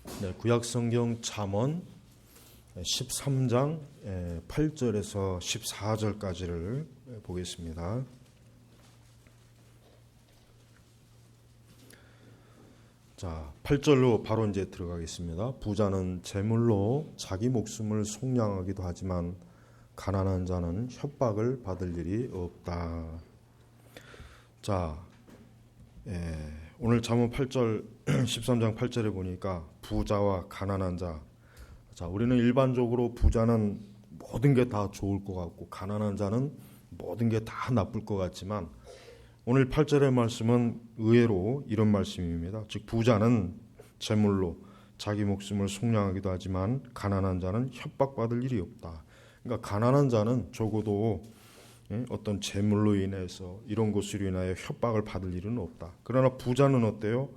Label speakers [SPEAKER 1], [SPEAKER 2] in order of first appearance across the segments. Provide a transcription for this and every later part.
[SPEAKER 1] 네, 구약성경 잠언 13장 8절에서 14절까지를 보겠습니다. 자, 8절로 바로 이제 들어가겠습니다. 부자는 재물로 자기 목숨을 속량하기도 하지만 가난한 자는 협박을 받을 일이 없다. 자, 오늘 잠언 8절 13장 8절에 보니까 부자와 가난한 자. 자, 우리는 일반적으로 부자는 모든 게 다 좋을 것 같고 가난한 자는 모든 게 다 나쁠 것 같지만 오늘 8절의 말씀은 의외로 이런 말씀입니다. 즉 부자는 재물로 자기 목숨을 속량하기도 하지만 가난한 자는 협박받을 일이 없다. 그러니까 가난한 자는 적어도 어떤 재물로 인해서 이런 것으로 인하여 협박을 받을 일은 없다. 그러나 부자는 어때요?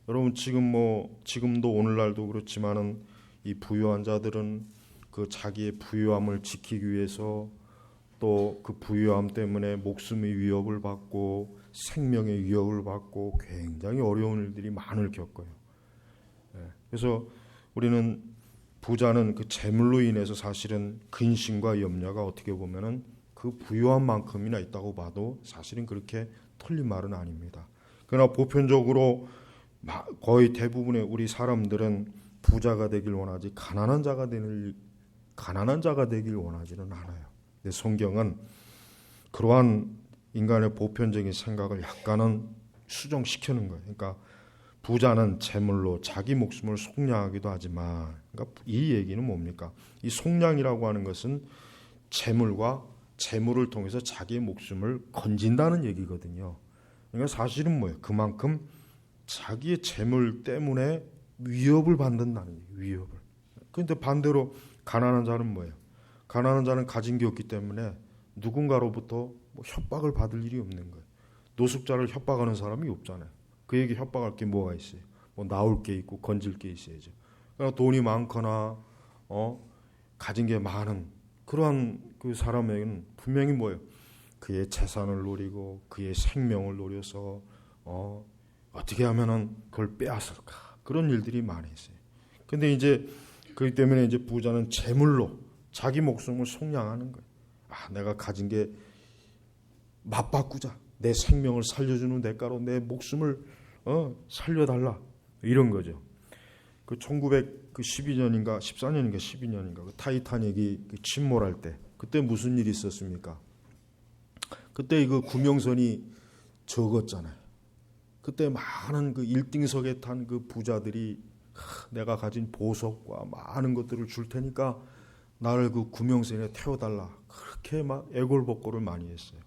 [SPEAKER 1] 여러분 지금도 오늘날도 그렇지만은 이 부유한 자들은 그 자기의 부유함을 지키기 위해서 또 그 부유함 때문에 목숨의 위협을 받고 생명의 위협을 받고 굉장히 어려운 일들이 많을 겪어요. 그래서 우리는 부자는 그 재물로 인해서 사실은 근심과 염려가 어떻게 보면은 그 부유함만큼이나 있다고 봐도 사실은 그렇게 틀린 말은 아닙니다. 그러나 보편적으로 거의 대부분의 우리 사람들은 부자가 되길 원하지 가난한 자가 되길 원하지는 않아요. 근데 성경은 그러한 인간의 보편적인 생각을 약간은 수정시키는 거예요. 그러니까 부자는 재물로 자기 목숨을 속량하기도 하지만, 그러니까 이 얘기는 뭡니까? 이 속량이라고 하는 것은 재물을 통해서 자기의 목숨을 건진다는 얘기거든요. 그러니까 사실은 뭐예요? 그만큼 자기의 재물 때문에 위협을 받는다는 얘기예요. 위협을. 그런데 반대로 가난한 자는 뭐예요? 가난한 자는 가진 게 없기 때문에 누군가로부터 협박을 받을 일이 없는 거예요. 노숙자를 협박하는 사람이 없잖아요. 그에게 협박할 게 뭐가 있어요? 나올 게 있고 건질 게 있어야죠. 그러니까 돈이 많거나 가진 게 많은 그러한 그 사람에게는 분명히 뭐예요? 그의 재산을 노리고 그의 생명을 노려서 어떻게 하면은 그걸 빼앗을까? 그런 일들이 많이 있어요. 근데 이제 그렇기 때문에 이제 부자는 재물로 자기 목숨을 속량하는 거예요. 내가 가진 게 맞바꾸자. 내 생명을 살려주는 대가로 내 목숨을 살려달라. 이런 거죠. 그 1912년인가 14년인가 12년인가 그 타이타닉이 침몰할 때 그때 무슨 일이 있었습니까? 그때 그 구명선이 적었잖아요. 그때 많은 그 1등석에 탄 그 부자들이 내가 가진 보석과 많은 것들을 줄 테니까 나를 그 구명선에 태워달라. 그렇게 막 애골복골을 많이 했어요.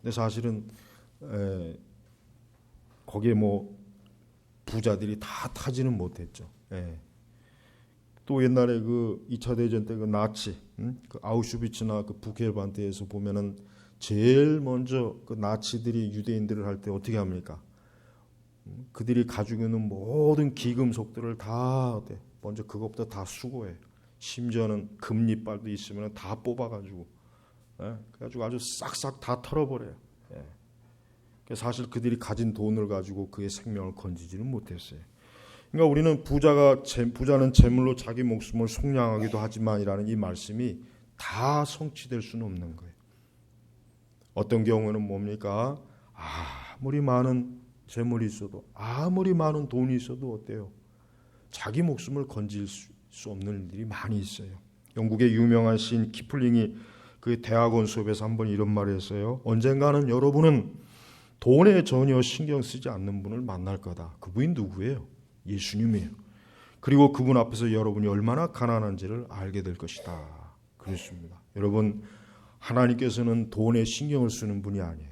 [SPEAKER 1] 근데 사실은 거기에 부자들이 다 타지는 못했죠. 또 옛날에 그 2차 대전 때 그 나치, 그 아우슈비츠나 그 부케르반트에서 보면은 제일 먼저 그 나치들이 유대인들을 할 때 어떻게 합니까? 그들이 가지고 있는 모든 기금속들을 다 먼저 그것부터 다 수거해요. 심지어는 금리빨도 있으면 다 뽑아가지고, 그래가지고 아주 싹싹 다 털어버려요. 사실 그들이 가진 돈을 가지고 그의 생명을 건지지는 못했어요. 그러니까 우리는 부자는 재물로 자기 목숨을 속량하기도 하지만이라는 이 말씀이 다 성취될 수는 없는 거예요. 어떤 경우는 뭡니까? 아무리 많은 재물이 있어도 아무리 많은 돈이 있어도 어때요? 자기 목숨을 건질 수 없는 일들이 많이 있어요. 영국의 유명한 시인 키플링이 그 대학원 수업에서 한번 이런 말을 했어요. 언젠가는 여러분은 돈에 전혀 신경 쓰지 않는 분을 만날 거다. 그분이 누구예요? 예수님이에요. 그리고 그분 앞에서 여러분이 얼마나 가난한지를 알게 될 것이다. 그렇습니다. 여러분, 하나님께서는 돈에 신경을 쓰는 분이 아니에요.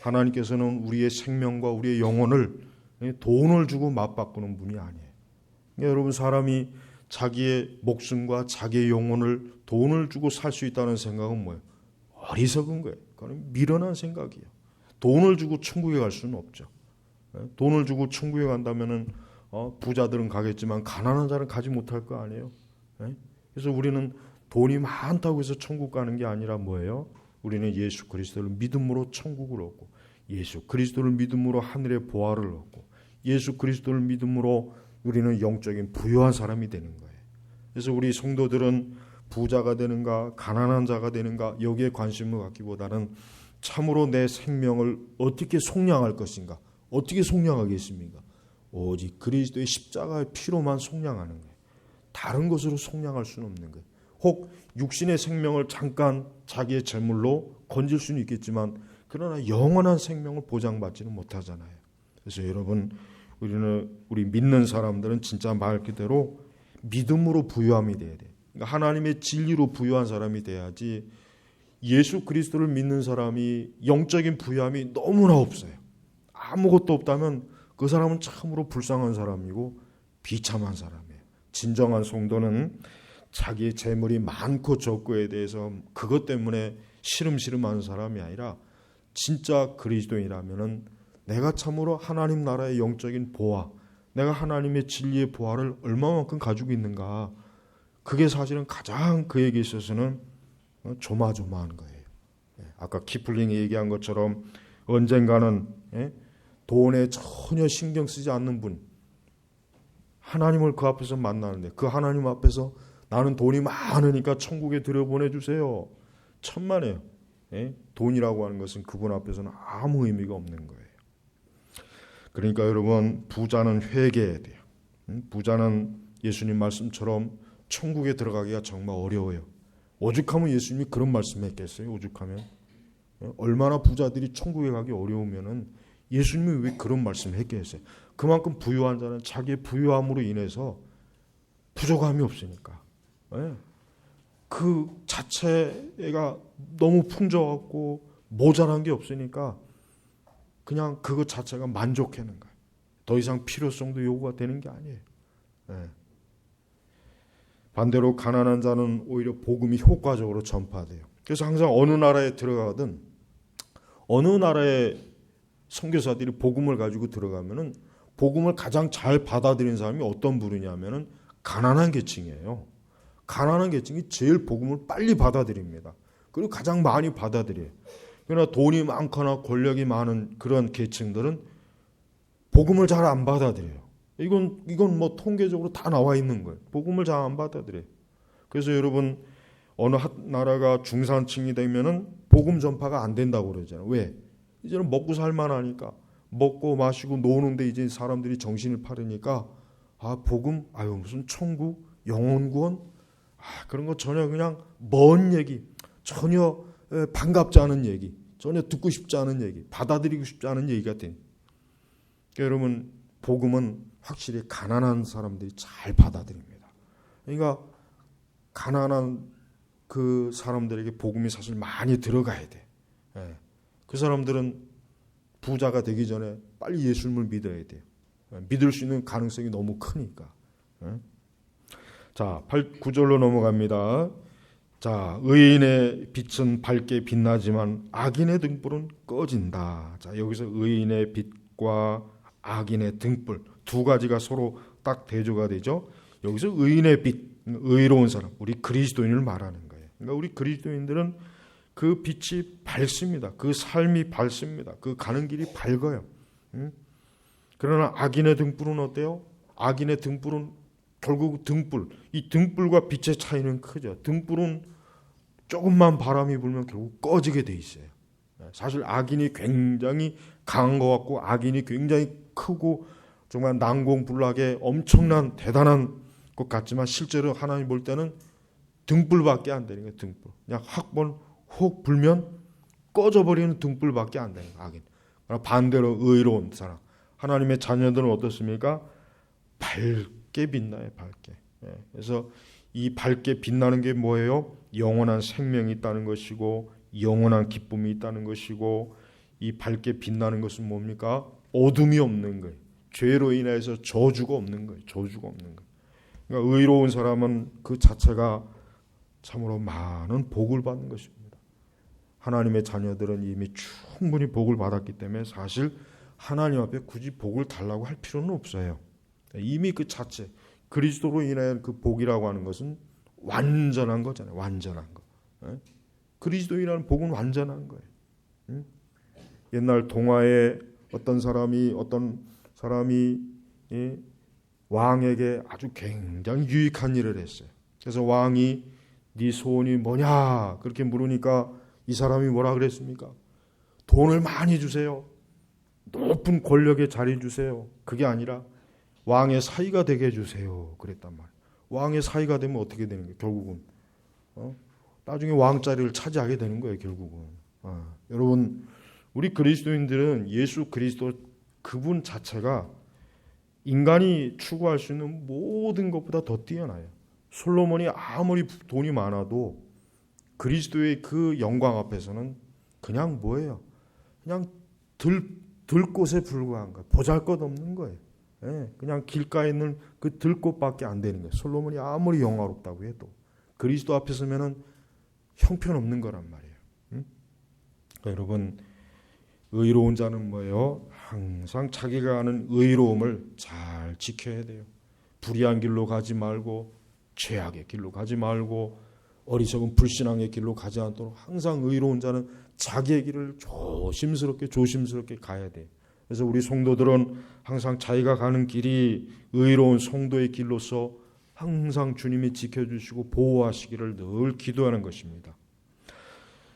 [SPEAKER 1] 하나님께서는 우리의 생명과 우리의 영혼을 돈을 주고 맞바꾸는 분이 아니에요. 여러분, 사람이 자기의 목숨과 자기의 영혼을 돈을 주고 살 수 있다는 생각은 뭐예요? 어리석은 거예요. 그건 미련한 생각이에요. 돈을 주고 천국에 갈 수는 없죠. 돈을 주고 천국에 간다면은 부자들은 가겠지만 가난한 자는 가지 못할 거 아니에요. 그래서 우리는 돈이 많다고 해서 천국 가는 게 아니라 뭐예요? 우리는 예수 그리스도를 믿음으로 천국을 얻고 예수 그리스도를 믿음으로 하늘의 보화를 얻고 예수 그리스도를 믿음으로 우리는 영적인 부유한 사람이 되는 거예요. 그래서 우리 성도들은 부자가 되는가 가난한 자가 되는가 여기에 관심을 갖기보다는 참으로 내 생명을 어떻게 속량할 것인가, 어떻게 속량하겠습니까? 오직 그리스도의 십자가의 피로만 속량하는 거예요. 다른 것으로 속량할 수는 없는 거예요. 혹 육신의 생명을 잠깐 자기의 재물로 건질 수는 있겠지만 그러나 영원한 생명을 보장받지는 못하잖아요. 그래서 여러분, 우리 믿는 사람들은 진짜 말 그대로 믿음으로 부유함이 돼야 돼요. 그러니까 하나님의 진리로 부유한 사람이 돼야지, 예수 그리스도를 믿는 사람이 영적인 부유함이 너무나 없어요. 아무것도 없다면 그 사람은 참으로 불쌍한 사람이고 비참한 사람이에요. 진정한 성도는 자기의 재물이 많고 적고에 대해서 그것 때문에 시름시름하는 사람이 아니라, 진짜 그리스도인이라면은 내가 참으로 하나님 나라의 영적인 보화, 내가 하나님의 진리의 보화를 얼마만큼 가지고 있는가, 그게 사실은 가장 그에게 있어서는 조마조마한 거예요. 아까 키플링이 얘기한 것처럼 언젠가는 돈에 전혀 신경 쓰지 않는 분, 하나님을 그 앞에서 만나는데, 그 하나님 앞에서 나는 돈이 많으니까 천국에 들여보내주세요, 천만에요. 돈이라고 하는 것은 그분 앞에서는 아무 의미가 없는 거예요. 그러니까 여러분, 부자는 회개해야 돼요. 부자는 예수님 말씀처럼 천국에 들어가기가 정말 어려워요. 오죽하면 예수님이 그런 말씀했겠어요? 오죽하면 얼마나 부자들이 천국에 가기 어려우면은 예수님이 왜 그런 말씀했겠어요? 그만큼 부유한 자는 자기의 부유함으로 인해서 부족함이 없으니까, 그 자체가 너무 풍족하고 모자란 게 없으니까 그냥 그것 자체가 만족하는 거예요. 더 이상 필요성도 요구가 되는 게 아니에요. 반대로 가난한 자는 오히려 복음이 효과적으로 전파돼요. 그래서 항상 어느 나라에 들어가든 어느 나라의 선교사들이 복음을 가지고 들어가면은 복음을 가장 잘 받아들이는 사람이 어떤 부류냐면은 가난한 계층이에요. 가난한 계층이 제일 복음을 빨리 받아들입니다. 그리고 가장 많이 받아들여요. 그러나 돈이 많거나 권력이 많은 그런 계층들은 복음을 잘 안 받아들여요. 이건 뭐 통계적으로 다 나와 있는 거예요. 복음을 잘 안 받아들여요. 그래서 여러분, 어느 나라가 중산층이 되면은 복음 전파가 안 된다고 그러잖아요. 왜? 이제는 먹고 살만하니까, 먹고 마시고 노는데 이제 사람들이 정신을 파르니까, 복음, 무슨 천국, 영혼구원, 그런 거 전혀 그냥 먼 얘기, 전혀 반갑지 않은 얘기, 전혀 듣고 싶지 않은 얘기, 받아들이고 싶지 않은 얘기 같은. 그러니까 여러분, 복음은 확실히 가난한 사람들이 잘 받아들입니다. 그러니까 가난한 그 사람들에게 복음이 사실 많이 들어가야 돼. 그 사람들은 부자가 되기 전에 빨리 예수님을 믿어야 돼요. 믿을 수 있는 가능성이 너무 크니까. 자, 9절로 넘어갑니다. 자, 의인의 빛은 밝게 빛나지만 악인의 등불은 꺼진다. 자, 여기서 의인의 빛과 악인의 등불 두 가지가 서로 딱 대조가 되죠. 여기서 의인의 빛, 의로운 사람, 우리 그리스도인을 말하는 거예요. 그러니까 우리 그리스도인들은 그 빛이 밝습니다. 그 삶이 밝습니다. 그 가는 길이 밝아요. 그러나 악인의 등불은 어때요? 악인의 등불은 결국 이 등불과 빛의 차이는 크죠. 등불은 조금만 바람이 불면 결국 꺼지게 돼 있어요. 사실 악인이 굉장히 강한 것 같고, 악인이 굉장히 크고 정말 난공불락의 엄청난 대단한 것 같지만, 실제로 하나님 볼 때는 등불밖에 안 되는 거예요. 등불. 그냥 혹 불면 꺼져버리는 등불밖에 안 되는 거예요. 악인. 반대로 의로운 사람, 하나님의 자녀들은 어떻습니까? 밝게 빛나요. 밝게. 그래서 이 밝게 빛나는 게 뭐예요? 영원한 생명이 있다는 것이고, 영원한 기쁨이 있다는 것이고, 이 밝게 빛나는 것은 뭡니까? 어둠이 없는 거예요. 죄로 인해서 저주가 없는 거예요. 저주가 없는 거예요. 그러니까 의로운 사람은 그 자체가 참으로 많은 복을 받는 것입니다. 하나님의 자녀들은 이미 충분히 복을 받았기 때문에 사실 하나님 앞에 굳이 복을 달라고 할 필요는 없어요. 이미 그 자체, 그리스도로 인한 그 복이라고 하는 것은 완전한 거잖아요. 완전한 거. 그리스도인이라는 복은 완전한 거예요. 옛날 동화에 어떤 사람이 왕에게 아주 굉장히 유익한 일을 했어요. 그래서 왕이 네 소원이 뭐냐 그렇게 물으니까 이 사람이 뭐라 그랬습니까? 돈을 많이 주세요. 높은 권력의 자리 주세요. 그게 아니라 왕의 사위가 되게 해주세요. 그랬단 말이에요. 왕의 사위가 되면 어떻게 되는 거예요? 결국은 나중에 왕 자리를 차지하게 되는 거예요. 결국은 여러분 우리 그리스도인들은 예수 그리스도 그분 자체가 인간이 추구할 수 있는 모든 것보다 더 뛰어나요. 솔로몬이 아무리 돈이 많아도 그리스도의 그 영광 앞에서는 그냥 뭐예요? 그냥 들꽃에 불과한 거예요. 보잘것없는 거예요. 예, 그냥 길가에 있는 그 들꽃밖에 안 되는 거예요. 솔로몬이 아무리 영화롭다고 해도 그리스도 앞에 서면은 형편없는 거란 말이에요. 그러니까 여러분 의로운 자는 뭐예요? 항상 자기가 아는 의로움을 잘 지켜야 돼요. 불의한 길로 가지 말고 죄악의 길로 가지 말고 어리석은 불신앙의 길로 가지 않도록 항상 의로운 자는 자기의 길을 조심스럽게 가야 돼요. 그래서 우리 성도들은 항상 자기가 가는 길이 의로운 성도의 길로서 항상 주님이 지켜주시고 보호하시기를 늘 기도하는 것입니다.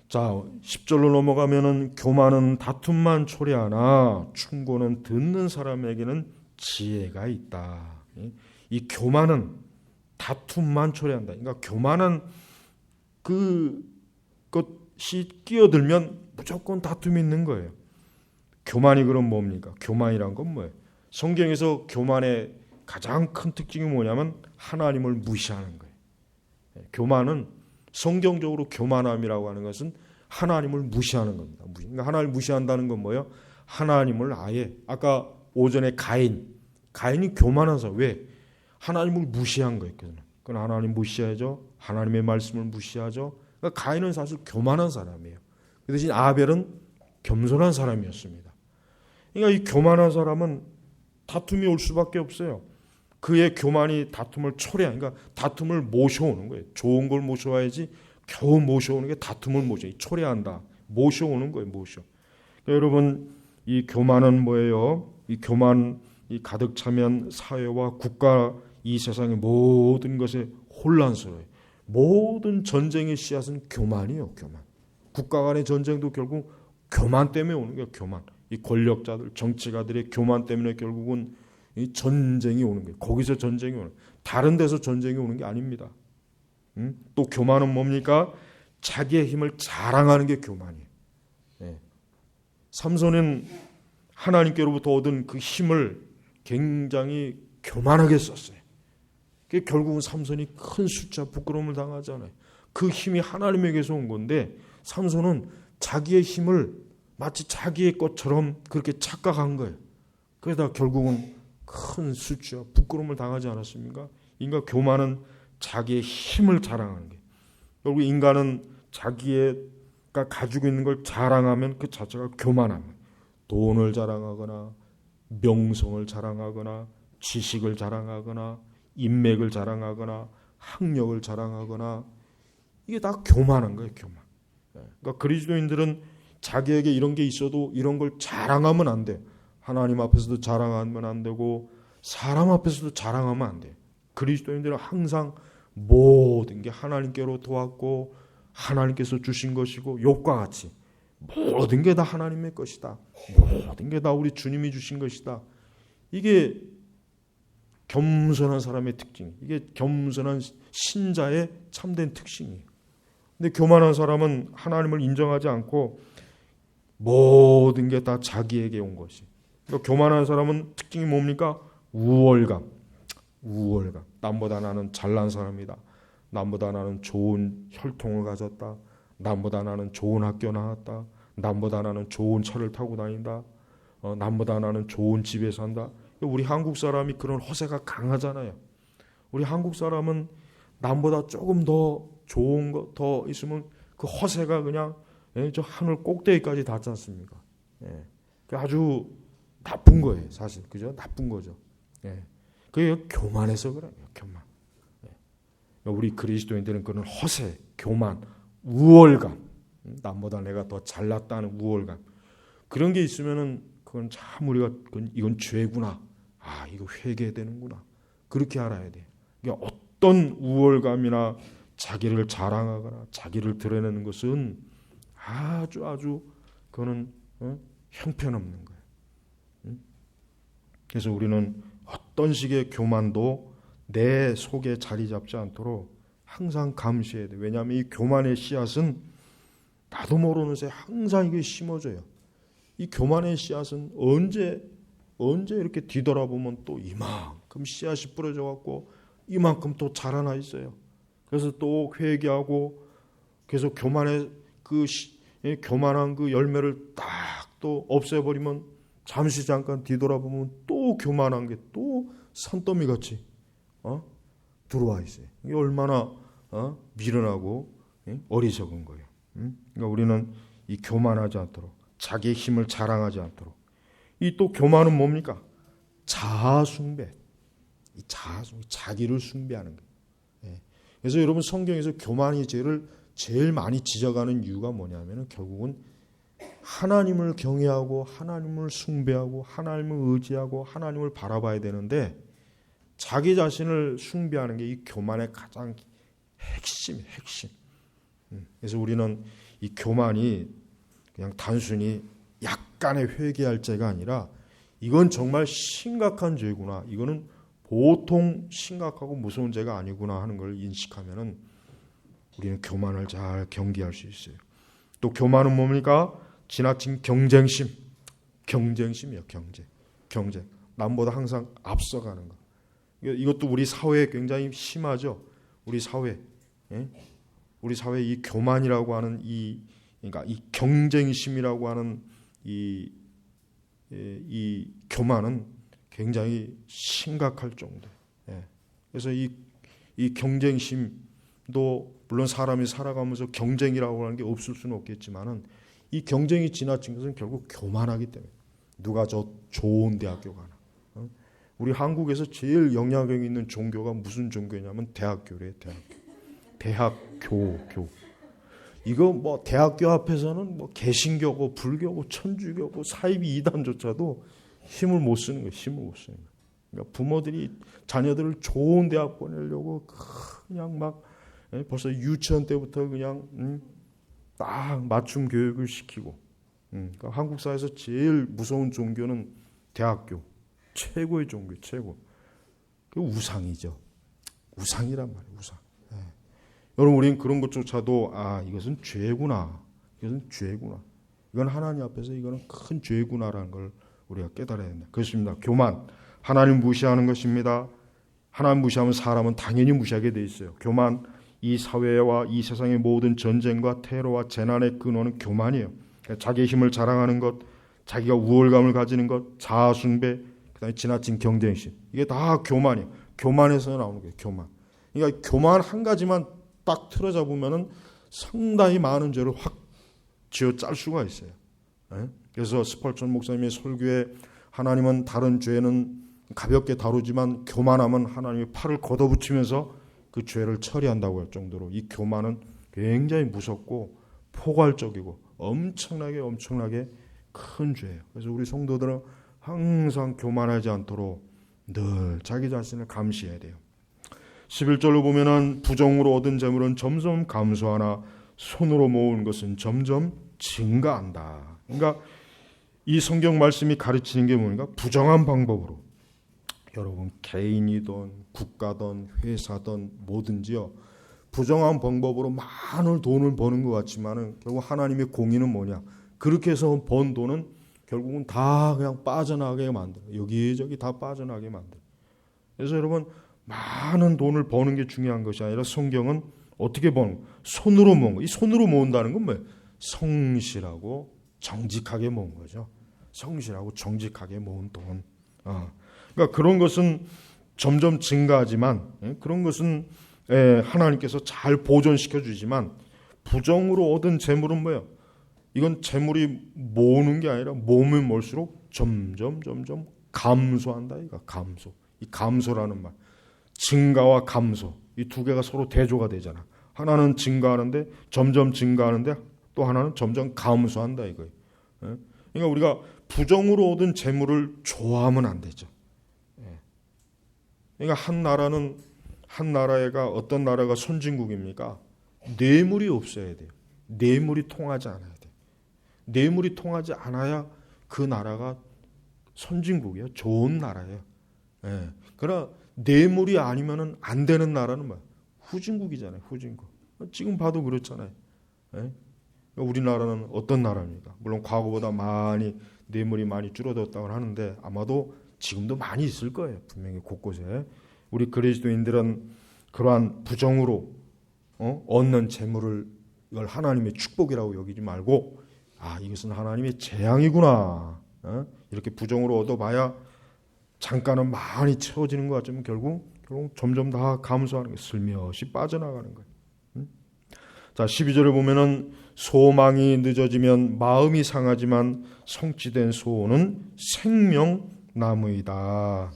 [SPEAKER 1] 자, 10절로 넘어가면은 교만은 다툼만 초래하나 충고는 듣는 사람에게는 지혜가 있다. 이 교만은 다툼만 초래한다. 그러니까 교만은 그것이 끼어들면 무조건 다툼이 있는 거예요. 교만이 그럼 뭡니까? 교만이란 건 뭐예요? 성경에서 교만의 가장 큰 특징이 뭐냐면 하나님을 무시하는 거예요. 교만은 성경적으로 교만함이라고 하는 것은 하나님을 무시하는 겁니다. 그러니까 하나님을 무시한다는 건 뭐예요? 하나님을 아예 아까 오전에 가인이 교만한 사람. 왜? 하나님을 무시한 거예요. 그건 하나님 무시하죠. 하나님의 말씀을 무시하죠. 그러니까 가인은 사실 교만한 사람이에요. 그 대신 아벨은 겸손한 사람이었습니다. 그러니까 이 교만한 사람은 다툼이 올 수밖에 없어요. 그의 교만이 다툼을 그러니까 다툼을 모셔오는 거예요. 좋은 걸 모셔와야지 겨우 모셔오는 게 다툼을 초래한다. 모셔오는 거예요. 그러니까 여러분 이 교만은 뭐예요? 이 교만이 가득 차면 사회와 국가 이 세상의 모든 것에 혼란스러워요. 모든 전쟁의 씨앗은 교만이에요. 교만. 국가 간의 전쟁도 결국 교만 때문에 오는 거예요. 교만. 이 권력자들, 정치가들의 교만 때문에 결국은 이 전쟁이 오는 거예요. 거기서 전쟁이 오는 거예요. 다른 데서 전쟁이 오는 게 아닙니다. 또 교만은 뭡니까? 자기의 힘을 자랑하는 게 교만이에요. 예. 삼손은 하나님께로부터 얻은 그 힘을 굉장히 교만하게 썼어요. 결국은 삼손이 큰 숫자 부끄러움을 당하잖아요. 그 힘이 하나님에게서 온 건데 삼손은 자기의 힘을 마치 자기의 것처럼 그렇게 착각한 거예요. 그러다 결국은 큰 숫자 부끄러움을 당하지 않았습니까? 인간 교만은 자기의 힘을 자랑하는 게. 결국 인간은 자기가 가지고 있는 걸 자랑하면 그 자체가 교만함. 돈을 자랑하거나 명성을 자랑하거나 지식을 자랑하거나 인맥을 자랑하거나 학력을 자랑하거나 이게 다 교만한 거예요. 교만. 그러니까 그리스도인들은 자기에게 이런 게 있어도 이런 걸 자랑하면 안 돼. 하나님 앞에서도 자랑하면 안 되고 사람 앞에서도 자랑하면 안 돼. 그리스도인들은 항상 모든 게 하나님께로부터 왔고 하나님께서 주신 것이고 욥과 같이 모든 게 다 하나님의 것이다. 모든 게 다 우리 주님이 주신 것이다. 이게 겸손한 사람의 특징. 이게 겸손한 신자의 참된 특징이에요. 근데 교만한 사람은 하나님을 인정하지 않고 모든 게 다 자기에게 온 것이. 그러니까 교만한 사람은 특징이 뭡니까? 우월감. 남보다 나는 잘난 사람이다. 남보다 나는 좋은 혈통을 가졌다. 남보다 나는 좋은 학교 나왔다. 남보다 나는 좋은 차를 타고 다닌다. 남보다 나는 좋은 집에 산다. 우리 한국 사람이 그런 허세가 강하잖아요. 우리 한국 사람은 남보다 조금 더 좋은 거 더 있으면 그 허세가 그냥 저 하늘 꼭대기까지 닿지 않습니까? 아주 나쁜 거예요, 사실. 그죠? 나쁜 거죠. 그게 교만해서 그래요. 교만. 우리 그리스도인들은 그런 허세, 교만, 우월감, 남보다 내가 더 잘났다는 우월감, 그런 게 있으면은 그건 참 우리가 이건 죄구나. 이거 회개되는구나. 그렇게 알아야 돼요. 그러니까 어떤 우월감이나 자기를 자랑하거나 자기를 드러내는 것은 아주 그거는 형편없는 거예요. 그래서 우리는 어떤 식의 교만도 내 속에 자리 잡지 않도록 항상 감시해야 돼요. 왜냐하면 이 교만의 씨앗은 나도 모르는 새에 항상 이게 심어져요. 이 교만의 씨앗은 언제 이렇게 뒤돌아보면 또 이만큼 씨앗이 뿌려져 갖고 이만큼 또 자라나 있어요. 그래서 또 회개하고 계속 교만한 그 열매를 딱 또 없애버리면 잠시 잠깐 뒤돌아보면 또 교만한 게 또 산더미 같이 들어와 있어요. 이게 얼마나 미련하고 어리석은 거예요. 그러니까 우리는 이 교만하지 않도록 자기의 힘을 자랑하지 않도록 이 또 교만은 뭡니까? 자아숭배. 이 자아숭배, 자기를 숭배하는 거예요. 그래서 여러분 성경에서 교만이 제일 많이 지적하는 이유가 뭐냐면은 결국은 하나님을 경외하고 하나님을 숭배하고 하나님을 의지하고 하나님을 바라봐야 되는데 자기 자신을 숭배하는 게 이 교만의 가장 핵심. 그래서 우리는 이 교만이 그냥 단순히 약간의 회개할 죄가 아니라 이건 정말 심각한 죄구나. 이거는 보통 심각하고 무서운 죄가 아니구나 하는 걸 인식하면은 우리는 교만을 잘 경계할 수 있어요. 또 교만은 뭡니까? 지나친 경쟁심이요. 경쟁. 남보다 항상 앞서가는 거. 이것도 우리 사회에 굉장히 심하죠. 우리 사회에 이 교만이라고 하는 그러니까 이 경쟁심이라고 하는 이 교만은 굉장히 심각할 정도. 그래서 이 경쟁심도 물론 사람이 살아가면서 경쟁이라고 하는 게 없을 수는 없겠지만은 이 경쟁이 지나친 것은 결국 교만하기 때문에 누가 저 좋은 대학교 가나. 우리 한국에서 제일 영향력 있는 종교가 무슨 종교냐면 대학교래요. 대학교. 이거 뭐 대학교 앞에서는 뭐 개신교고 불교고 천주교고 사이비 이단조차도 힘을 못 쓰는 거예요. 그러니까 부모들이 자녀들을 좋은 대학 보내려고 그냥 막 벌써 유치원 때부터 그냥 딱 맞춤 교육을 시키고. 그러니까 한국 사회에서 제일 무서운 종교는 대학교. 최고의 종교, 최고. 그 우상이죠. 우상이란 말이에요. 우상. 여러분, 우리는 그런 것조차도 이것은 죄구나. 이건 하나님 앞에서 이거는 큰 죄구나라는 걸 우리가 깨달아야 된다. 그렇습니다. 교만, 하나님 무시하는 것입니다. 하나님 무시하면 사람은 당연히 무시하게 돼 있어요. 교만, 이 사회와 이 세상의 모든 전쟁과 테러와 재난의 근원은 교만이에요. 자기의 힘을 자랑하는 것, 자기가 우월감을 가지는 것, 자아숭배, 그다음에 지나친 경쟁심. 이게 다 교만이에요. 교만에서 나오는 거예요. 교만. 그러니까 교만 한 가지만 딱 틀어잡으면은 상당히 많은 죄를 확 쥐어 짤 수가 있어요. 그래서 스펄전 목사님의 설교에 하나님은 다른 죄는 가볍게 다루지만 교만하면 하나님이 팔을 걷어붙이면서 그 죄를 처리한다고 할 정도로 이 교만은 굉장히 무섭고 포괄적이고 엄청나게 큰 죄예요. 그래서 우리 성도들은 항상 교만하지 않도록 늘 자기 자신을 감시해야 돼요. 11절로 보면은 부정으로 얻은 재물은 점점 감소하나 손으로 모은 것은 점점 증가한다. 그러니까 이 성경 말씀이 가르치는 게 뭔가 부정한 방법으로 여러분 개인이든 국가든 회사든 뭐든지요 부정한 방법으로 많은 돈을 버는 것 같지만은 결국 하나님의 공의는 뭐냐? 그렇게 해서 번 돈은 결국은 다 그냥 빠져나가게 만들어. 여기저기 다 빠져나가게 만들어. 그래서 여러분 많은 돈을 버는 게 중요한 것이 아니라 성경은 어떻게 버는 거예요? 손으로 모은 거. 이 손으로 모은다는 건 뭐예요? 성실하고 정직하게 모은 거죠. 성실하고 정직하게 모은 돈. 그러니까 그런 것은 점점 증가하지만 그런 것은 하나님께서 잘 보존시켜 주지만 부정으로 얻은 재물은 뭐예요? 이건 재물이 모으는 게 아니라 모으면 몰수록 점점 감소한다. 이거 감소. 이 감소라는 말. 증가와 감소. 이 두 개가 서로 대조가 되잖아. 하나는 증가하는데 점점 증가하는데 또 하나는 점점 감소한다 이거예요. 그러니까 우리가 부정으로 얻은 재물을 좋아하면 안 되죠. 그러니까 한 나라가 어떤 나라가 선진국입니까? 뇌물이 없어야 돼요. 뇌물이 통하지 않아야 돼요. 뇌물이 통하지 않아야 그 나라가 선진국이에요. 좋은 나라예요. 예. 그러나 뇌물이 아니면은 안 되는 나라는 뭐야? 후진국이잖아요. 후진국. 지금 봐도 그렇잖아요. 예? 우리나라는 어떤 나라입니까? 물론 과거보다 많이 뇌물이 많이 줄어들었다고 하는데 아마도 지금도 많이 있을 거예요. 분명히 곳곳에. 우리 그리스도인들은 그러한 부정으로 얻는 재물을 이걸 하나님의 축복이라고 여기지 말고 이것은 하나님의 재앙이구나. 이렇게 부정으로 얻어봐야 잠깐은 많이 채워지는 것 같지만 결국 점점 다 감소하는 거예요. 슬며시 빠져나가는 거예요. 자, 12절을 보면은 소망이 늦어지면 마음이 상하지만 성취된 소원은 생명나무이다.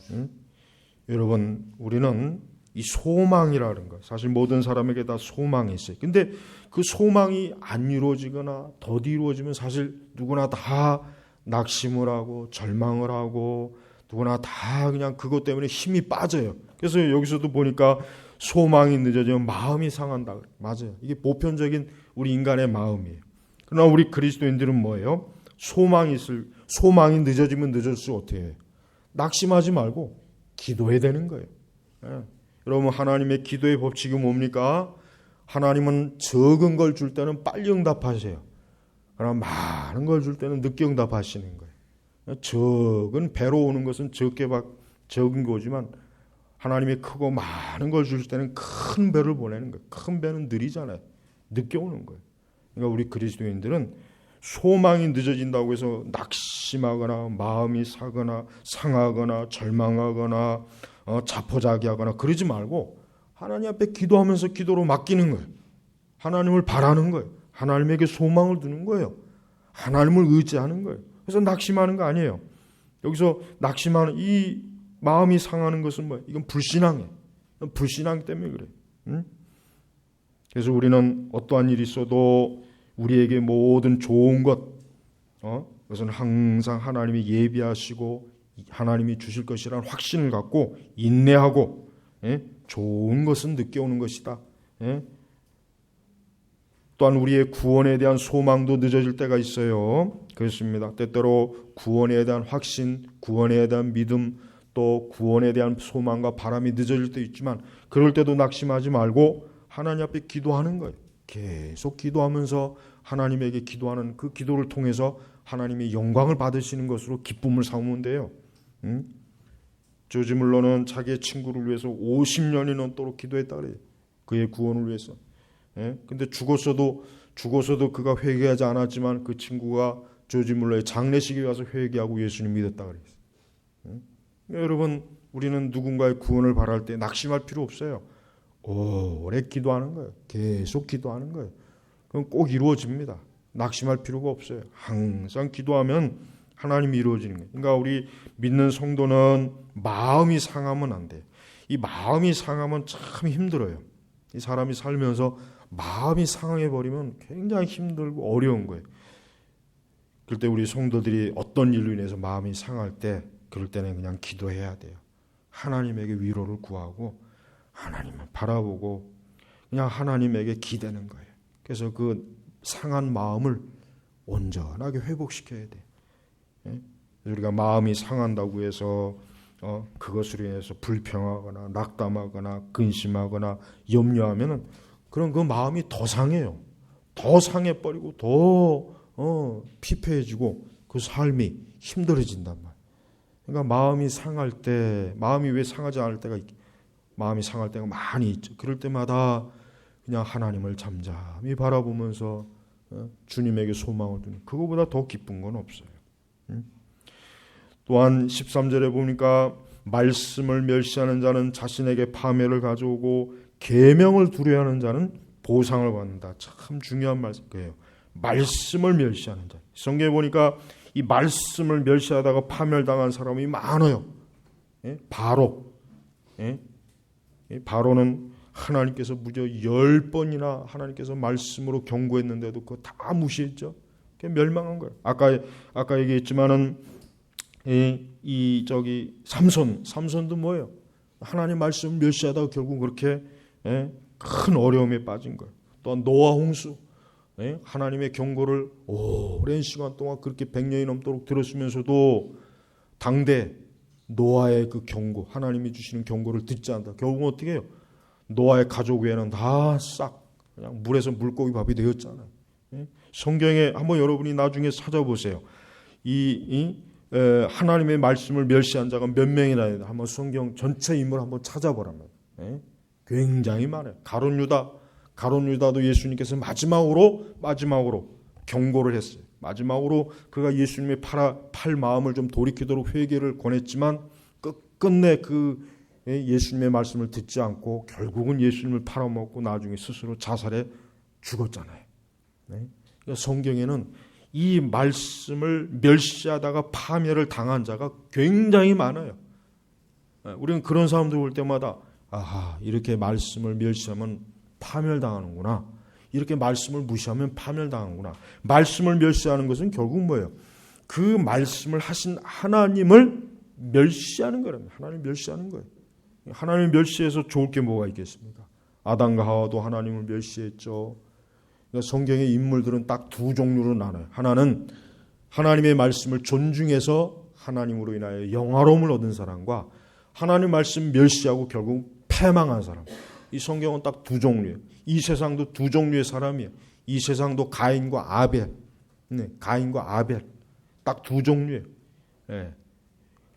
[SPEAKER 1] 여러분, 우리는 이 소망이라는 것, 사실 모든 사람에게 다 소망이 있어요. 근데 그 소망이 안 이루어지거나 더디 이루어지면 사실 누구나 다 낙심을 하고 절망을 하고 누구나 다 그냥 그것 때문에 힘이 빠져요. 그래서 여기서도 보니까 소망이 늦어지면 마음이 상한다. 맞아요. 이게 보편적인 우리 인간의 마음이에요. 그러나 우리 그리스도인들은 뭐예요? 소망이 늦어지면 늦어질수록 어떻게 해요? 낙심하지 말고 기도해야 되는 거예요. 예. 여러분, 하나님의 기도의 법칙이 뭡니까? 하나님은 적은 걸 줄 때는 빨리 응답하세요. 그러나 많은 걸 줄 때는 늦게 응답하시는 거예요. 적은 배로 오는 것은 적은 거지만 하나님이 크고 많은 걸 줄 때는 큰 배를 보내는 거예요. 큰 배는 느리잖아요. 늦게 오는 거예요. 그러니까 우리 그리스도인들은 소망이 늦어진다고 해서 낙심하거나 마음이 상하거나 절망하거나 자포자기하거나 그러지 말고 하나님 앞에 기도하면서 기도로 맡기는 거예요. 하나님을 바라는 거예요. 하나님에게 소망을 두는 거예요. 하나님을 의지하는 거예요. 그래서 낙심하는 거 아니에요. 여기서 낙심하는 이 마음이 상하는 것은 뭐예요? 이건 불신앙이에요. 불신앙 때문에 그래요. 그래서 우리는 어떠한 일이 있어도 우리에게 모든 좋은 것, 그것은 항상 하나님이 예비하시고 하나님이 주실 것이라는 확신을 갖고 인내하고, 좋은 것은 늦게 오는 것이다. 또한 우리의 구원에 대한 소망도 늦어질 때가 있어요. 그렇습니다. 때때로 구원에 대한 확신, 구원에 대한 믿음, 또 구원에 대한 소망과 바람이 늦어질 때 있지만 그럴 때도 낙심하지 말고 하나님 앞에 기도하는 거예요. 계속 기도하면서 하나님에게 기도하는 그 기도를 통해서 하나님의 영광을 받으시는 것으로 기쁨을 삼으면 돼요. 조지 물러는 자기의 친구를 위해서 50년이 넘도록 기도했다 그래요. 그의 구원을 위해서. 근데 죽었어도 그가 회개하지 않았지만 그 친구가 조지 물러의 장례식에 가서 회개하고 예수님 믿었다 그랬어요. 여러분, 우리는 누군가의 구원을 바랄 때 낙심할 필요 없어요. 오래 기도하는 거예요. 계속 기도하는 거예요. 그럼 꼭 이루어집니다. 낙심할 필요가 없어요. 항상 기도하면 하나님이 이루어지는 거예요. 그러니까 우리 믿는 성도는 마음이 상하면 안 돼요. 이 마음이 상하면 참 힘들어요. 이 사람이 살면서 마음이 상해버리면 굉장히 힘들고 어려운 거예요. 그럴 때 우리 성도들이 어떤 일로 인해서 마음이 상할 때 그럴 때는 그냥 기도해야 돼요. 하나님에게 위로를 구하고 하나님을 바라보고 그냥 하나님에게 기대는 거예요. 그래서 그 상한 마음을 온전하게 회복시켜야 돼요. 우리가 마음이 상한다고 해서 그것으로 인해서 불평하거나 낙담하거나 근심하거나 염려하면은 그럼 그 마음이 더 상해요. 더 상해버리고 더 피폐해지고 그 삶이 힘들어진단 말이에요. 그러니까 마음이 상할 때, 마음이 왜 상하지 않을 때가 마음이 상할 때가 많이 있죠. 그럴 때마다 그냥 하나님을 잠잠히 바라보면서 주님에게 소망을 두는, 그거보다 더 기쁜 건 없어요. 또한 13절에 보니까 말씀을 멸시하는 자는 자신에게 파멸을 가져오고 계명을 두려워하는 자는 보상을 받는다. 참 중요한 말씀이에요. 말씀을 멸시하는 자. 성경에 보니까 이 말씀을 멸시하다가 파멸당한 사람이 많아요. 바로. 바로는 하나님께서 무려 10번이나 하나님께서 말씀으로 경고했는데도 그거 다 무시했죠. 멸망한 거예요. 아까 얘기했지만은 삼손도 뭐예요? 하나님 말씀을 멸시하다가 결국 그렇게 큰 어려움에 빠진 거예요. 또한 노아 홍수, 하나님의 경고를 오랜 시간 동안 그렇게 100년이 넘도록 들었으면서도 당대 노아의 그 경고, 하나님이 주시는 경고를 듣지 않다. 결국은 어떻게 해요? 노아의 가족 외에는 다 싹 그냥 물에서 물고기 밥이 되었잖아요. 성경에 한번 여러분이 나중에 찾아보세요. 하나님의 말씀을 멸시한 자가 몇 명이나 있나 한번 성경 전체 인물 한번 찾아보라면 굉장히 많아요. 가룟 유다도 예수님께서 마지막으로 경고를 했어요. 마지막으로 그가 예수님의 팔 마음을 좀 돌이키도록 회개를 권했지만 끝끝내 예수님의 말씀을 듣지 않고 결국은 예수님을 팔아먹고 나중에 스스로 자살해 죽었잖아요. 그러니까 성경에는 이 말씀을 멸시하다가 파멸을 당한 자가 굉장히 많아요. 우리는 그런 사람들 볼 때마다 이렇게 말씀을 멸시하면 파멸당하는구나. 이렇게 말씀을 무시하면 파멸당하는구나. 말씀을 멸시하는 것은 결국 뭐예요? 그 말씀을 하신 하나님을 멸시하는 거랍니다. 하나님을 멸시하는 거예요. 하나님을 멸시해서 좋을 게 뭐가 있겠습니까? 아담과 하와도 하나님을 멸시했죠. 그러니까 성경의 인물들은 딱 두 종류로 나눠요. 하나는 하나님의 말씀을 존중해서 하나님으로 인하여 영화로움을 얻은 사람과 하나님 말씀 멸시하고 결국 패망한 사람. 이 성경은 딱 두 종류예요. 이 세상도 두 종류의 사람이에요. 이 세상도 가인과 아벨. 딱 두 종류예요.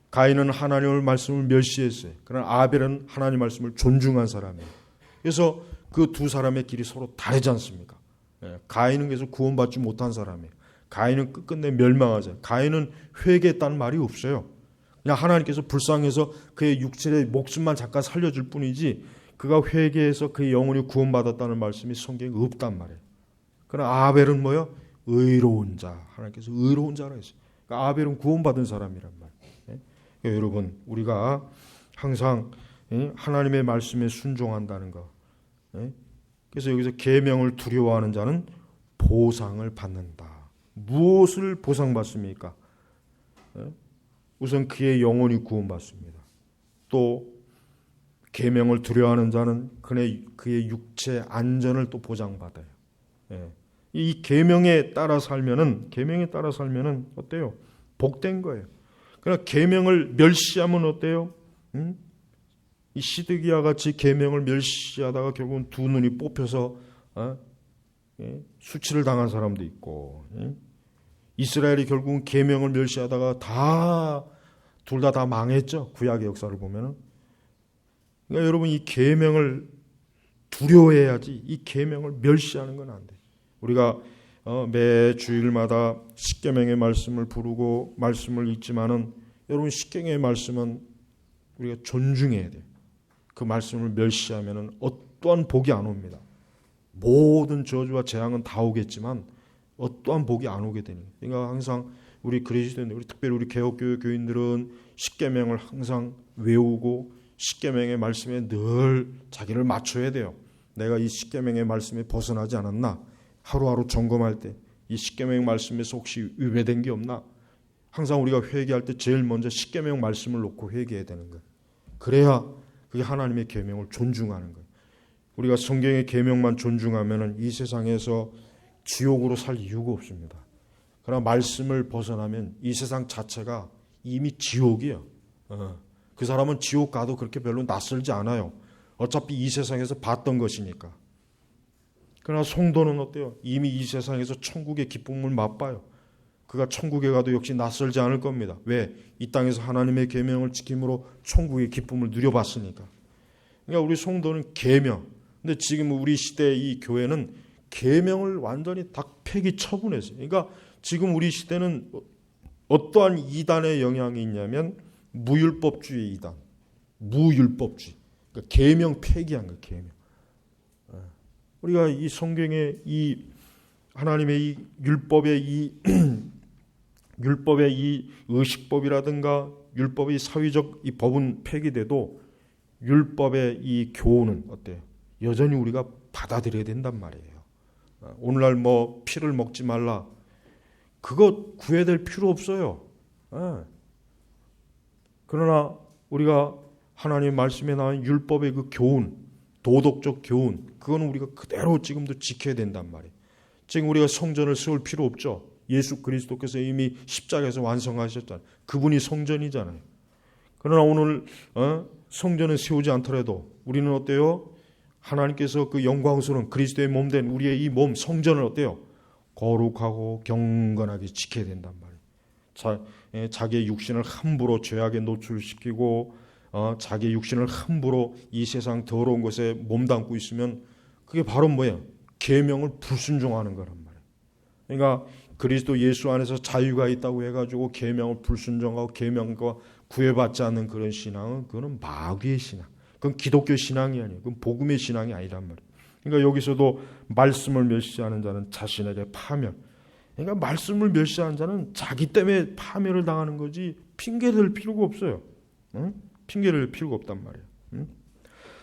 [SPEAKER 1] 가인은 하나님의 말씀을 멸시했어요. 그러나 아벨은 하나님의 말씀을 존중한 사람이에요. 그래서 그 두 사람의 길이 서로 다르지 않습니까? 가인은 계속 구원받지 못한 사람이에요. 가인은 끝끝내 멸망하죠. 가인은 회개했다는 말이 없어요. 그냥 하나님께서 불쌍해서 그의 육체의 목숨만 잠깐 살려줄 뿐이지 그가 회개해서 그의 영혼이 구원받았다는 말씀이 성경에 없단 말이에요. 그러나 아벨은 뭐요? 의로운 자. 하나님께서 의로운 자라 했어요. 그러니까 아벨은 구원받은 사람이란 말이에요. 여러분, 우리가 항상 하나님의 말씀에 순종한다는 거. 그래서 여기서 계명을 두려워하는 자는 보상을 받는다. 무엇을 보상받습니까? 우선 그의 영혼이 구원받습니다. 또 계명을 두려워하는 자는 그의 육체 안전을 또 보장받아요. 이 계명에 따라 살면은 어때요? 복된 거예요. 그러나 계명을 멸시하면 어때요? 이 시드기야 같이 계명을 멸시하다가 결국은 두 눈이 뽑혀서 수치를 당한 사람도 있고, 이스라엘이 결국은 계명을 멸시하다가 둘 다 망했죠. 구약의 역사를 보면은. 그러니까 여러분, 이 계명을 두려워해야지 이 계명을 멸시하는 건 안 돼. 우리가 매 주일마다 십계명의 말씀을 부르고 말씀을 읽지만은 여러분, 십계명의 말씀은 우리가 존중해야 돼요. 그 말씀을 멸시하면은 어떠한 복이 안 옵니다. 모든 저주와 재앙은 다 오겠지만 어떠한 복이 안 오게 되는 거예요. 그러니까 항상 우리 그리스도인들, 특별히 우리 개혁교회 교인들은 십계명을 항상 외우고 십계명의 말씀에 늘 자기를 맞춰야 돼요. 내가 이 십계명의 말씀에 벗어나지 않았나? 하루하루 점검할 때 이 십계명 말씀에서 혹시 위배된 게 없나? 항상 우리가 회개할 때 제일 먼저 십계명 말씀을 놓고 회개해야 되는 거예요. 그래야 그게 하나님의 계명을 존중하는 거예요. 우리가 성경의 계명만 존중하면은 이 세상에서 지옥으로 살 이유가 없습니다. 그러나 말씀을 벗어나면 이 세상 자체가 이미 지옥이에요. 그 사람은 지옥 가도 그렇게 별로 낯설지 않아요. 어차피 이 세상에서 봤던 것이니까. 그러나 성도는 어때요? 이미 이 세상에서 천국의 기쁨을 맛봐요. 그가 천국에 가도 역시 낯설지 않을 겁니다. 왜? 이 땅에서 하나님의 계명을 지킴으로 천국의 기쁨을 누려봤으니까. 그러니까 우리 성도는 계명. 근데 지금 우리 시대 이 교회는 계명을 완전히 다 폐기 처분했어요. 그러니까 지금 우리 시대는 어떠한 이단의 영향이 있냐면 무율법주의 이단. 무율법주의. 그러니까 계명 폐기한 거예요. 계명. 우리가 이 성경의 이 하나님의 이 율법의 이 의식법이라든가 율법의 사회적 이 법은 폐기돼도 율법의 이 교훈은 어때요? 여전히 우리가 받아들여야 된단 말이에요. 오늘날 뭐 피를 먹지 말라. 그거 구애될 필요 없어요. 그러나 우리가 하나님의 말씀에 나온 율법의 그 교훈, 도덕적 교훈, 그거는 우리가 그대로 지금도 지켜야 된단 말이에요. 지금 우리가 성전을 세울 필요 없죠. 예수 그리스도께서 이미 십자가에서 완성하셨잖아요. 그분이 성전이잖아요. 그러나 오늘 성전을 세우지 않더라도 우리는 어때요? 하나님께서 그 영광스러운 그리스도의 몸 된 우리의 이 몸 성전을 어때요? 거룩하고 경건하게 지켜야 된단 말이에요. 자기의 육신을 함부로 죄악에 노출시키고 자기의 육신을 함부로 이 세상 더러운 것에 몸담고 있으면 그게 바로 뭐예요? 계명을 불순종하는 거란 말이에요. 그러니까 그리스도 예수 안에서 자유가 있다고 해가지고 계명을 불순종하고 계명과 구애받지 않는 그런 신앙은 그거는 마귀의 신앙. 그건 기독교 신앙이 아니에요. 그건 복음의 신앙이 아니란 말이에요. 그러니까 여기서도 말씀을 멸시하는 자는 자신에게 파멸. 그러니까 말씀을 멸시하는 자는 자기 때문에 파멸을 당하는 거지 핑계댈 필요가 없어요. 응? 핑계를 필요가 없단 말이에요. 응?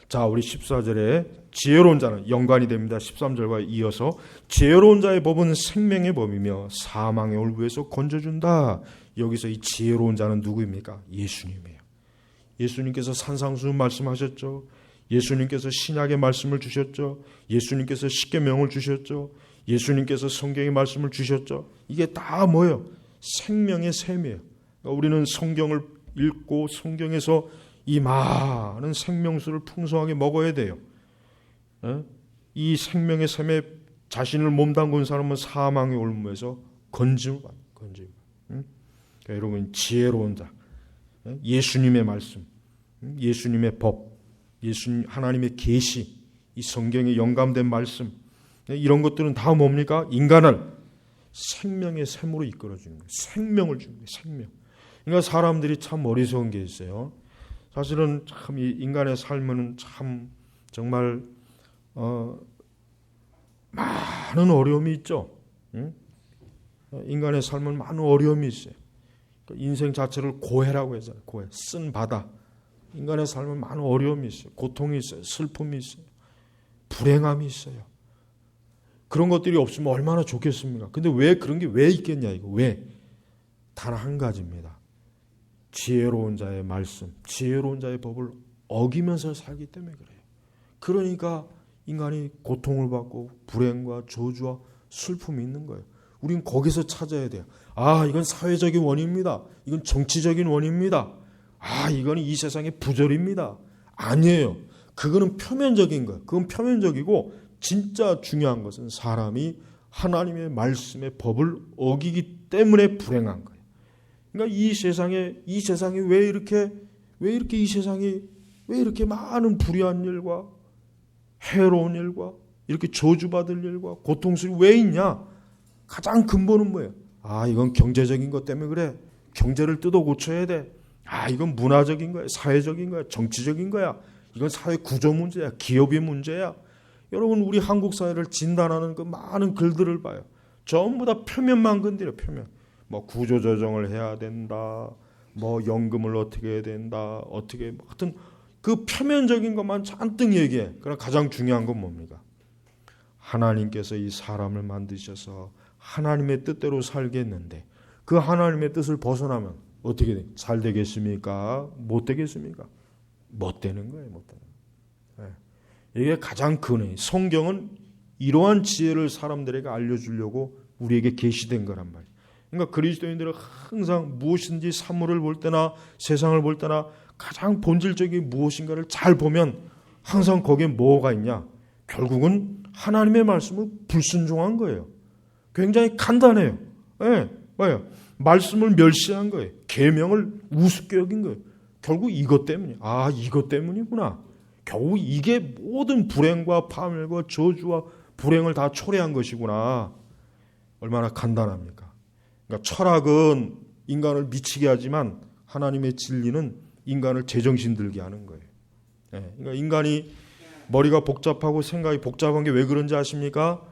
[SPEAKER 1] 자, 우리 14절에 지혜로운 자는 연관이 됩니다. 13절과 이어서 지혜로운 자의 법은 생명의 법이며 사망의 올무에서 건져준다. 여기서 이 지혜로운 자는 누구입니까? 예수님이에요. 예수님께서 산상수훈 말씀하셨죠. 예수님께서 신약의 말씀을 주셨죠. 예수님께서 십계명을 주셨죠. 예수님께서 성경의 말씀을 주셨죠. 이게 다 뭐예요? 생명의 셈이에요. 그러니까 우리는 성경을 읽고 성경에서 이 많은 생명수를 풍성하게 먹어야 돼요. 이 생명의 셈에 자신을 몸담은 사람은 사망의 올무에서 건짐을 받는 건짐. 그러니까 여러분 지혜로운 자, 예수님의 말씀, 예수님의 법, 예수님 하나님의 계시, 이 성경에 영감된 말씀, 이런 것들은 다 뭡니까? 인간을 생명의 셈으로 이끌어주는 거예요. 생명을 주는 거예요. 생명. 그러니까 사람들이 참 어리석은 게 있어요. 사실은 참 이 인간의 삶은 참 정말 많은 어려움이 있죠. 응? 인간의 삶은 많은 어려움이 있어요. 인생 자체를 고해라고 하잖아요. 고해, 쓴 바다. 인간의 삶은 많은 어려움이 있어요. 고통이 있어요. 슬픔이 있어요. 불행함이 있어요. 그런 것들이 없으면 얼마나 좋겠습니까? 근데 왜 그런 게 왜 있겠냐 이거. 왜? 단 한 가지입니다. 지혜로운 자의 말씀, 지혜로운 자의 법을 어기면서 살기 때문에 그래요. 그러니까 인간이 고통을 받고 불행과 저주와 슬픔이 있는 거예요. 우리는 거기서 찾아야 돼요. 아, 이건 사회적인 원인입니다. 이건 정치적인 원인입니다. 아, 이건 이 세상의 부조리입니다. 아니에요. 그거는 표면적인 거예요. 그건 표면적이고 진짜 중요한 것은 사람이 하나님의 말씀의 법을 어기기 때문에 불행한 거예요. 그러니까 이 세상에 왜 이렇게 이 세상이 왜 이렇게 많은 불의한 일과 해로운 일과 이렇게 저주받을 일과 고통스러움이 왜 있냐? 가장 근본은 뭐예요? 아, 이건 경제적인 것 때문에 그래. 경제를 뜯어 고쳐야 돼. 아, 이건 문화적인 거야. 사회적인 거야. 정치적인 거야. 이건 사회 구조 문제야. 기업의 문제야. 여러분, 우리 한국 사회를 진단하는 그 많은 글들을 봐요. 전부 다 표면만 건드려. 표면. 뭐 구조조정을 해야 된다. 뭐 연금을 어떻게 해야 된다. 어떻게 하여튼 그 표면적인 것만 잔뜩 얘기해. 그러나 가장 중요한 건 뭡니까? 하나님께서 이 사람을 만드셔서 하나님의 뜻대로 살겠는데 그 하나님의 뜻을 벗어나면 어떻게 돼? 잘 되겠습니까? 못 되겠습니까? 못 되는 거예요. 못 되는 거예요. 이게 가장 큰 성경은 이러한 지혜를 사람들에게 알려주려고 우리에게 계시된 거란 말이에요. 그러니까 그리스도인들은 항상 무엇인지 사물을 볼 때나 세상을 볼 때나 가장 본질적인 무엇인가를 잘 보면 항상 거기에 뭐가 있냐? 결국은 하나님의 말씀을 불순종한 거예요. 굉장히 간단해요. 네, 뭐예요? 말씀을 멸시한 거예요. 계명을 우습게 여긴 거예요. 결국 이것 때문이에요. 아, 이것 때문이구나. 결국 이게 모든 불행과 파멸과 저주와 불행을 다 초래한 것이구나. 얼마나 간단합니까? 그러니까 철학은 인간을 미치게 하지만 하나님의 진리는 인간을 제정신 들게 하는 거예요. 네, 그러니까 인간이 머리가 복잡하고 생각이 복잡한 게 왜 그런지 아십니까?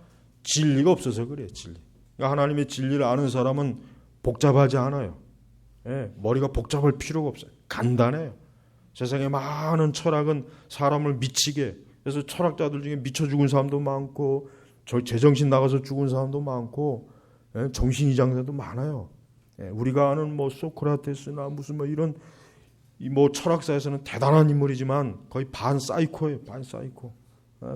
[SPEAKER 1] 진리가 없어서 그래요. 진리. 그러니까 하나님의 진리를 아는 사람은 복잡하지 않아요. 네, 머리가 복잡할 필요가 없어요. 간단해요. 세상에 많은 철학은 사람을 미치게, 그래서 철학자들 중에 미쳐 죽은 사람도 많고 제정신 나가서 죽은 사람도 많고 정신 이장자도 많아요. 우리가 아는 뭐 소크라테스나 무슨 뭐 이런 이 뭐 철학사에서는 대단한 인물이지만 거의 반 사이코예요. 반 사이코.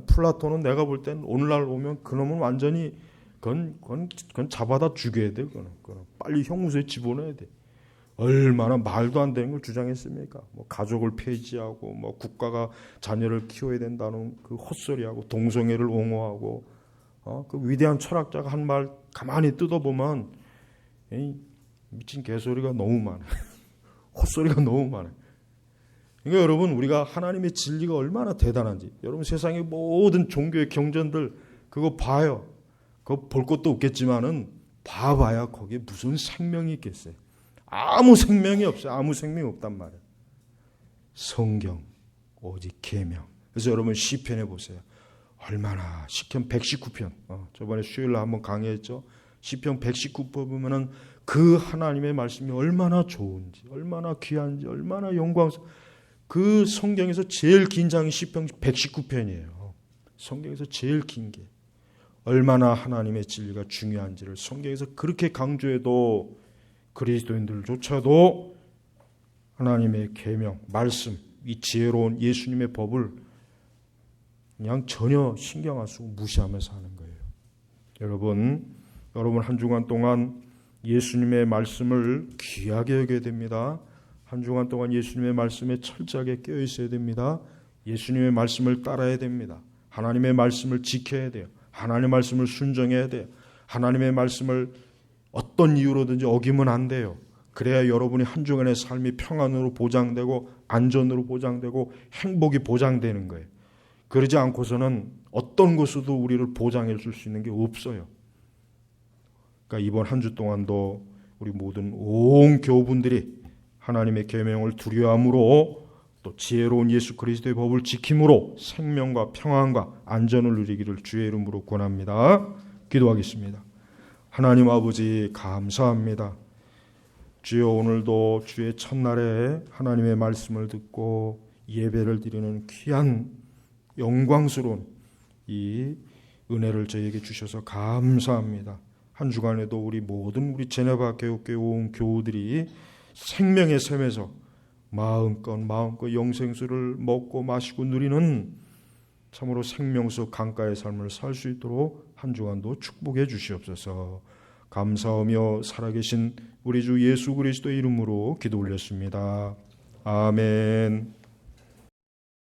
[SPEAKER 1] 플라톤은 내가 볼 땐 오늘날 오면 그놈은 완전히 그건 잡아다 죽여야 돼. 그거는 빨리 형무소에 집어넣어야 돼. 얼마나 말도 안 되는 걸 주장했습니까? 뭐 가족을 폐지하고 뭐 국가가 자녀를 키워야 된다는 그 헛소리하고 동성애를 옹호하고 그 위대한 철학자가 한 말 가만히 뜯어보면 미친 개소리가 너무 많아요. 헛소리가 너무 많아요. 그러니까 여러분 우리가 하나님의 진리가 얼마나 대단한지 여러분 세상의 모든 종교의 경전들 그거 봐요. 그거 볼 것도 없겠지만은 봐봐야 거기에 무슨 생명이 있겠어요. 아무 생명이 없어요. 아무 생명이 없단 말이에요. 성경 오직 계명. 그래서 여러분 시편에 보세요. 얼마나 시편 119편 저번에 수요일날 한번 강의했죠. 시편 119편 보면은 그 하나님의 말씀이 얼마나 좋은지 얼마나 귀한지 얼마나 영광스러운 그 성경에서 제일 긴 장이 시편 119편이에요. 성경에서 제일 긴 게 얼마나 하나님의 진리가 중요한지를 성경에서 그렇게 강조해도 그리스도인들조차도 하나님의 계명, 말씀, 이 지혜로운 예수님의 법을 그냥 전혀 신경 안 쓰고 무시하면서 하는 거예요. 여러분 한 주간 동안 예수님의 말씀을 귀하게 여겨야 됩니다. 한 주간 동안 예수님의 말씀에 철저하게 깨어 있어야 됩니다. 예수님의 말씀을 따라야 됩니다. 하나님의 말씀을 지켜야 돼요. 하나님의 말씀을 순종해야 돼요. 하나님의 말씀을 어떤 이유로든지 어기면 안 돼요. 그래야 여러분이 한 주간의 삶이 평안으로 보장되고 안전으로 보장되고 행복이 보장되는 거예요. 그러지 않고서는 어떤 것으로도 우리를 보장해 줄 수 있는 게 없어요. 그러니까 이번 한 주 동안도 우리 모든 온 교우분들이 하나님의 계명을 두려움으로 또 지혜로운 예수 그리스도의 법을 지킴으로 생명과 평안과 안전을 누리기를 주의 이름으로 권합니다. 기도하겠습니다. 하나님 아버지 감사합니다. 주여 오늘도 주의 첫날에 하나님의 말씀을 듣고 예배를 드리는 귀한 영광스러운 이 은혜를 저에게 주셔서 감사합니다. 한 주간에도 우리 모든 우리 제네바 교육교회 온 교우들이 생명의 샘에서 마음껏 영생수를 먹고 마시고 누리는 참으로 생명수 강가의 삶을 살 수 있도록 한 주간도 축복해 주시옵소서. 감사하며 살아계신 우리 주 예수 그리스도의 이름으로 기도 올렸습니다. 아멘.